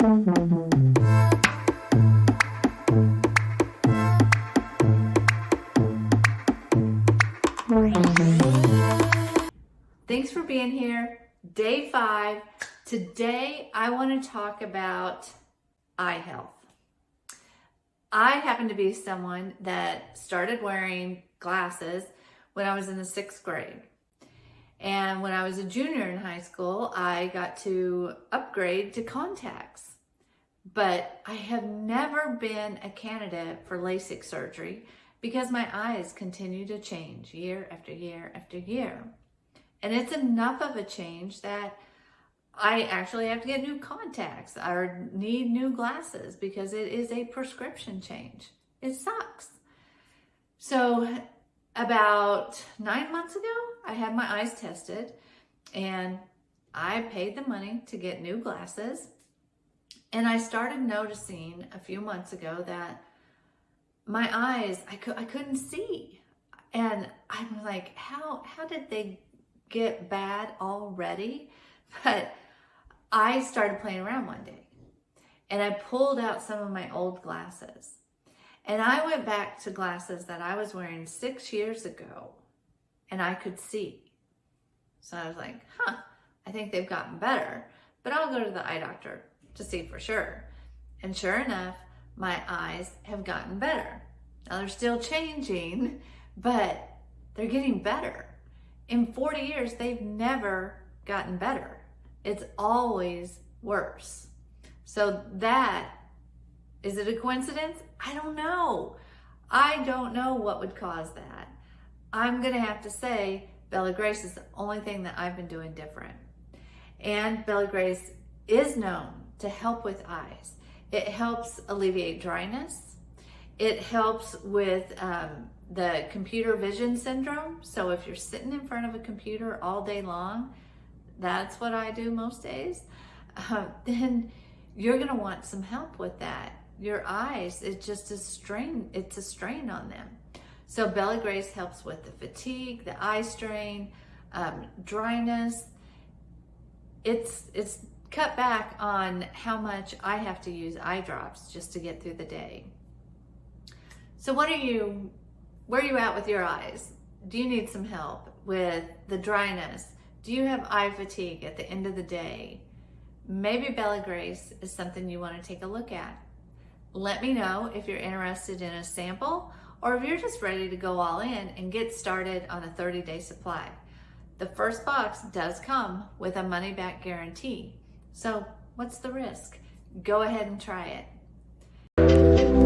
Thanks for being here. Day 5. Today I want to talk about eye health. I happen to be someone that started wearing glasses when I was in the 6th grade. And when I was a junior in high school, I got to upgrade to contacts. But I have never been a candidate for LASIK surgery because my eyes continue to change year after year after year. And it's enough of a change that I actually have to get new contacts or need new glasses because it is a prescription change. It sucks. So about 9 months ago, I had my eyes tested and I paid the money to get new glasses. And I started noticing a few months ago that my eyes, I couldn't see. And I'm like, how did they get bad already? But I started playing around one day and I pulled out some of my old glasses and I went back to glasses that I was wearing 6 years ago and I could see. So I was like, I think they've gotten better, but I'll go to the eye doctor to see for sure. And sure enough, my eyes have gotten better. Now they're still changing, but they're getting better. In 40 years, they've never gotten better. It's always worse. So is it a coincidence? I don't know. I don't know what would cause that. I'm gonna have to say Bella Grace is the only thing that I've been doing different. And Bella Grace is known to help with eyes. It helps alleviate dryness. It helps with the computer vision syndrome. So if you're sitting in front of a computer all day long, that's what I do most days, then you're gonna want some help with that. Your eyes, it's a strain on them. So Bella Grace helps with the fatigue, the eye strain, dryness. It's cut back on how much I have to use eye drops just to get through the day. So where are you at with your eyes? Do you need some help with the dryness? Do you have eye fatigue at the end of the day? Maybe Bella Grace is something you want to take a look at. Let me know if you're interested in a sample or if you're just ready to go all in and get started on a 30-day supply. The first box does come with a money-back guarantee. So what's the risk? Go ahead and try it.